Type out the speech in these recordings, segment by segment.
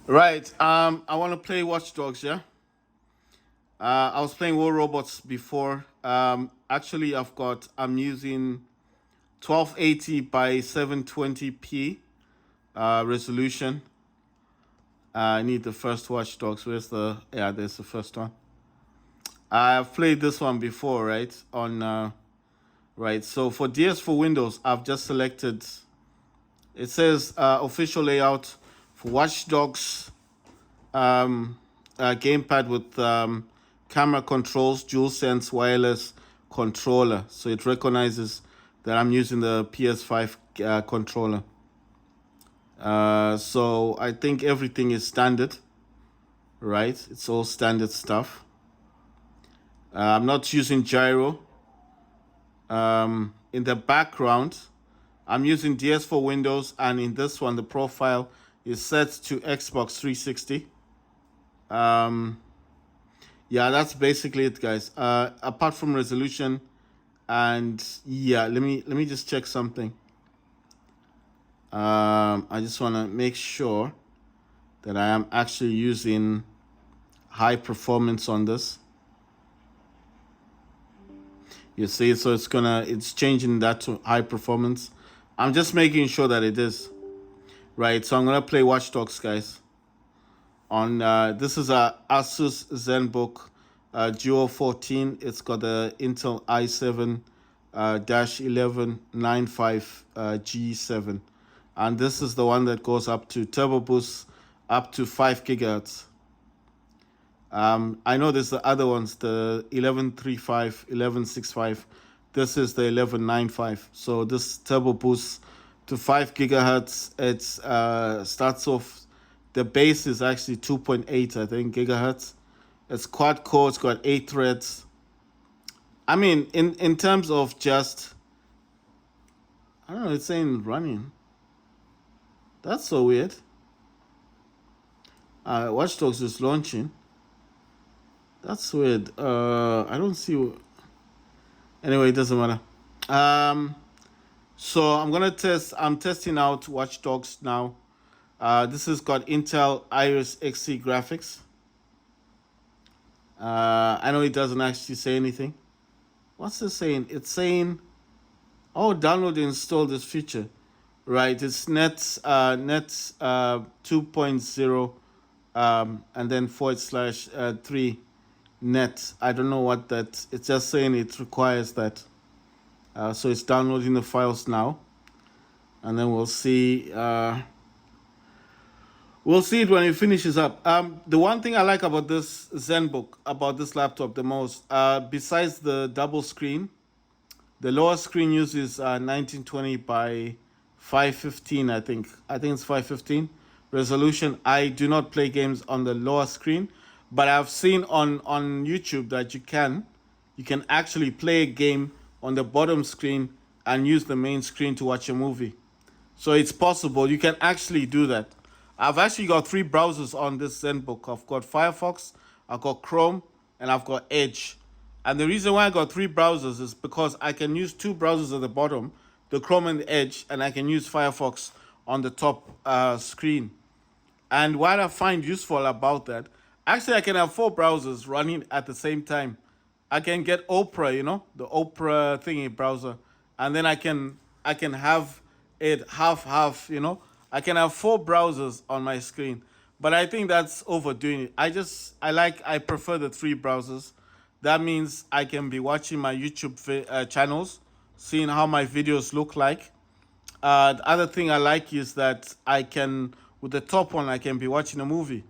Right. I want to play Watch Dogs. Yeah. I was playing War Robots before. Actually, I'm using 1280 by 720p resolution. I need the first Watch Dogs. Where's the? Yeah, there's the first one. I've played this one before, right? Right. So for DS for Windows, I've just selected. It says official layout for Watch Dogs gamepad with camera controls, DualSense wireless controller. So it recognizes that I'm using the PS5 controller. So I think everything is standard, right? It's all standard stuff. I'm not using gyro. In the background, I'm using DS for Windows, and in this one, the profile is set to Xbox 360. Yeah, that's basically it, guys. Apart from resolution, and yeah, let me just check something. I just want to make sure that I am actually using high performance on this. You see, so it's changing that to high performance. I'm just making sure that it is right. So I'm gonna play Watch Dogs, guys. On this is a Asus ZenBook Duo 14. It's got the Intel i7-1195G7, and this is the one that goes up to turbo boost up to 5 gigahertz. I know there's the other ones, the 1135, 1165. This is the 1195. So this turbo boost to 5 gigahertz. It's starts off. The base is actually 2.8, I think, gigahertz. It's quad core. It's got 8 threads. I mean, in terms of just, I don't know. It's saying running. That's so weird. Watch Dogs is launching. That's weird. I don't see. Anyway, it doesn't matter. So I'm testing out Watch Dogs now. This has got Intel Iris Xe graphics. I know it doesn't actually say anything. What's it saying? It's saying, oh, download and install this feature. Right, it's net 2.0 and then /3 net. I don't know what that. It's just saying it requires that. So it's downloading the files now, and then we'll see. We'll see it when it finishes up. The one thing I like about this ZenBook, about this laptop the most, besides the double screen, the lower screen uses 1920 by 515, I think. I think it's 515 resolution. I do not play games on the lower screen, but I've seen on YouTube that you can actually play a game on the bottom screen and use the main screen to watch a movie. So it's possible. You can actually do that. I've actually got 3 browsers on this ZenBook. I've got Firefox, I've got Chrome, and I've got Edge. And the reason why I got 3 browsers is because I can use 2 browsers at the bottom, the Chrome and the Edge, and I can use Firefox on the top screen. And what I find useful about that, actually I can have 4 browsers running at the same time. I can get Opera, the Opera thingy browser, and then I can have it half, I can have 4 browsers on my screen, but I think that's overdoing it. I prefer the 3 browsers. That means I can be watching my YouTube channels, seeing how my videos look like. The other thing I like is that with the top one, I can be watching a movie,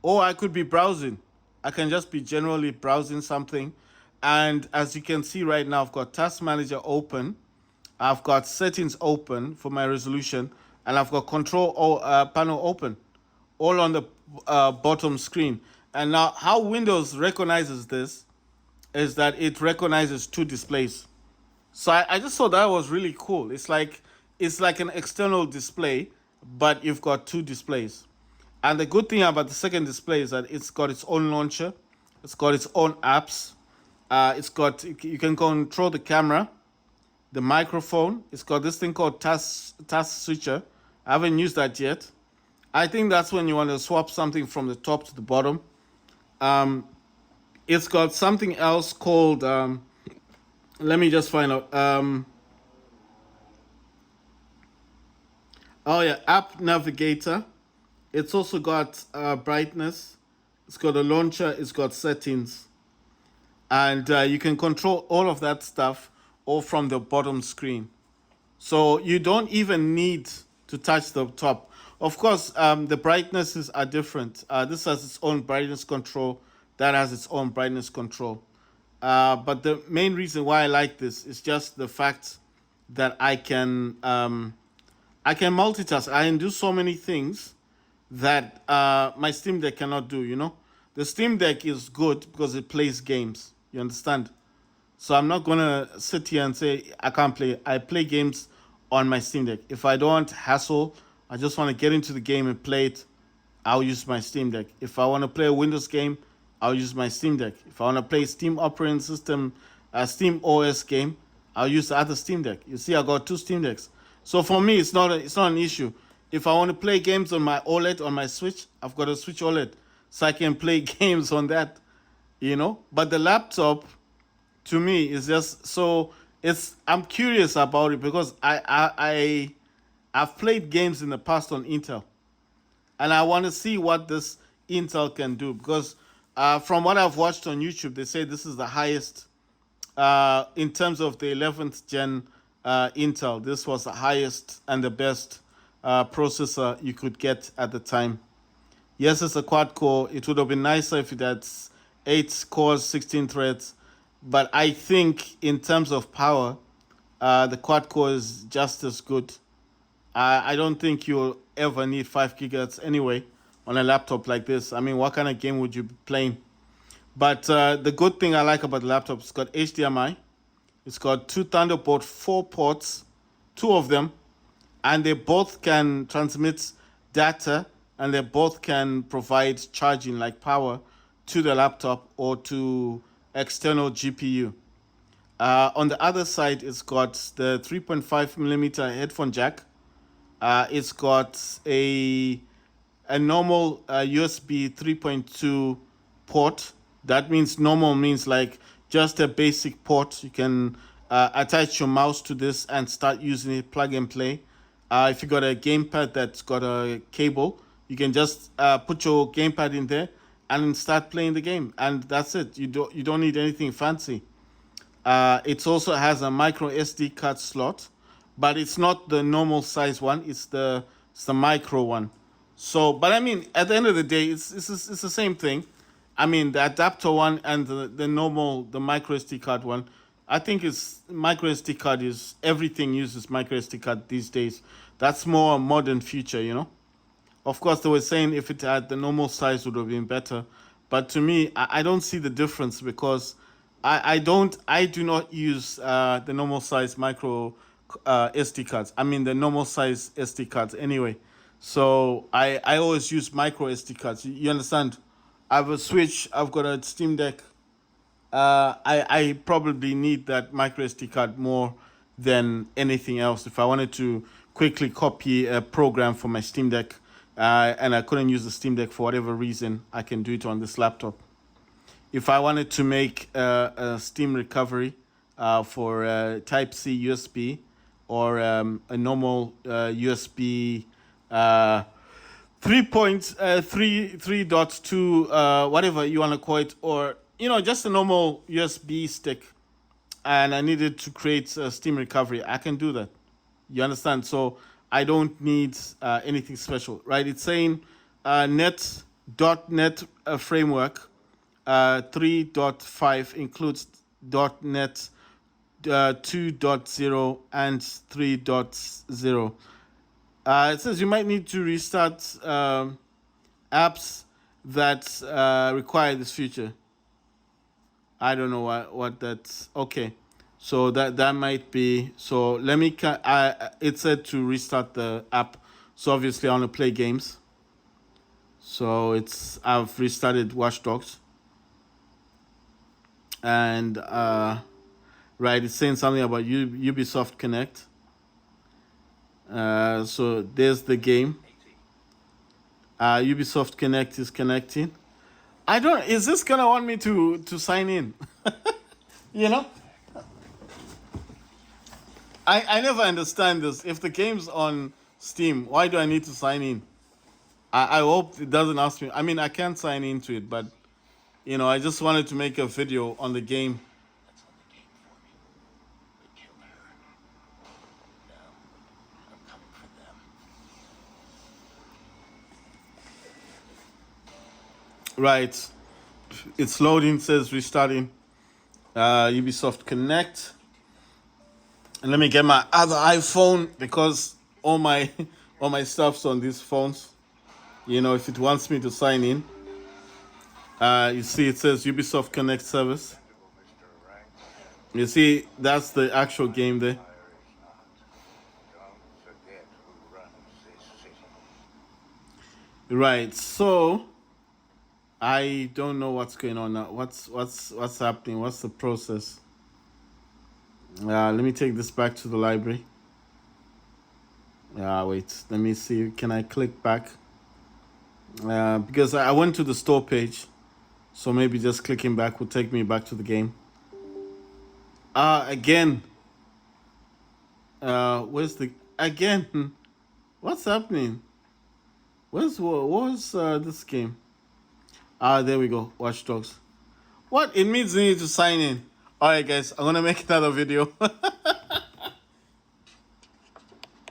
or I could be browsing. I can just be generally browsing something. And as you can see right now, I've got Task Manager open. I've got settings open for my resolution, and I've got control panel open, all on the bottom screen. And now how Windows recognizes this is that it recognizes 2 displays. So I just thought that was really cool. It's like an external display, but you've got 2 displays. And the good thing about the second display is that it's got its own launcher, it's got its own apps, you can control the camera, the microphone. It's got this thing called task switcher. I haven't used that yet. I think that's when you want to swap something from the top to the bottom. It's got something else called. Let me just find out. Oh yeah, App Navigator. It's also got brightness. It's got a launcher. It's got settings, and you can control all of that stuff all from the bottom screen. So you don't even need to touch the top. Of course, the brightnesses are different. This has its own brightness control. That has its own brightness control. But the main reason why I like this is just the fact that I can multitask. I can do so many things that my Steam Deck cannot do. The Steam Deck is good because it plays games. You understand? So I'm not gonna sit here and say I can't play. I play games on my Steam Deck. If I don't want hassle, I just want to get into the game and play it. I'll use my Steam Deck. If I want to play a Windows game, I'll use my Steam Deck. If I want to play Steam operating system, Steam OS game, I'll use the other Steam Deck. You see, I got two Steam Decks. So for me, it's not an issue. If I want to play games on my OLED on my Switch, I've got a Switch OLED, so I can play games on that. But the laptop, to me, is just so. I'm curious about it because I've played games in the past on Intel, and I want to see what this Intel can do because from what I've watched on YouTube, they say this is the highest in terms of the 11th gen Intel. This was the highest and the best processor you could get at the time. Yes, it's a quad core. It would have been nicer if it had 8 cores, 16 threads. But I think in terms of power, the quad core is just as good. I don't think you'll ever need 5 gigahertz anyway on a laptop like this. I mean, what kind of game would you be playing? But the good thing I like about the laptop, it's got HDMI. It's got two Thunderbolt 4 ports, two of them, and they both can transmit data and they both can provide charging like power to the laptop or to external GPU. On the other side, it's got the 3.5 millimeter headphone jack. It's got a normal USB 3.2 port. That means normal means like just a basic port. You can attach your mouse to this and start using it, plug and play. If you got a gamepad that's got a cable, you can just put your gamepad in there and start playing the game, and that's it. You don't need anything fancy. It also has a micro SD card slot, but it's not the normal size one. It's the micro one. So, but I mean, at the end of the day, it's the same thing. I mean, the adapter one and the micro SD card one. I think it's micro SD card is everything uses micro SD card these days. That's more a modern feature. Of course, they were saying if it had the normal size would have been better, but to me, I don't see the difference because I do not use the normal size micro SD cards. I mean the normal size SD cards anyway. So I always use micro SD cards. You understand? I have a Switch. I've got a Steam Deck. I probably need that micro SD card more than anything else. If I wanted to quickly copy a program for my Steam Deck, and I couldn't use the Steam Deck for whatever reason, I can do it on this laptop. If I wanted to make a Steam recovery for Type C USB or a normal USB 3.3.2, whatever you want to call it, or just a normal USB stick, and I needed to create a Steam recovery, I can do that. You understand? So I don't need anything special, right? It's saying .NET framework 3.5 includes .NET 2.0 and 3.0. It says you might need to restart apps that require this feature. I don't know what that's. Okay, so that might be. So let me. It said to restart the app. So obviously I want to play games. So I've restarted Watch Dogs. And right, it's saying something about Ubisoft Connect. So there's the game. Ubisoft Connect is connecting. I don't. Is this gonna want me to sign in? You know, I never understand this. If the game's on Steam, why do I need to sign in? I hope it doesn't ask me. I mean, I can't sign into it, but you know, I just wanted to make a video on the game. Right. It's loading, says restarting. Ubisoft Connect. And let me get my other iPhone because all my all my stuff's on these phones. You know, if it wants me to sign in. You see it says Ubisoft Connect service. You see, that's the actual game there. Right. So I don't know what's going on now. What's happening? What's the process? Let me take this back to the library. Wait. Let me see. Can I click back? Because I went to the store page, so maybe just clicking back will take me back to the game. Again. Where's the again? What's happening? Where's this game? There we go. Watch Dogs. What? It means you need to sign in. All right, guys. I'm gonna make another video.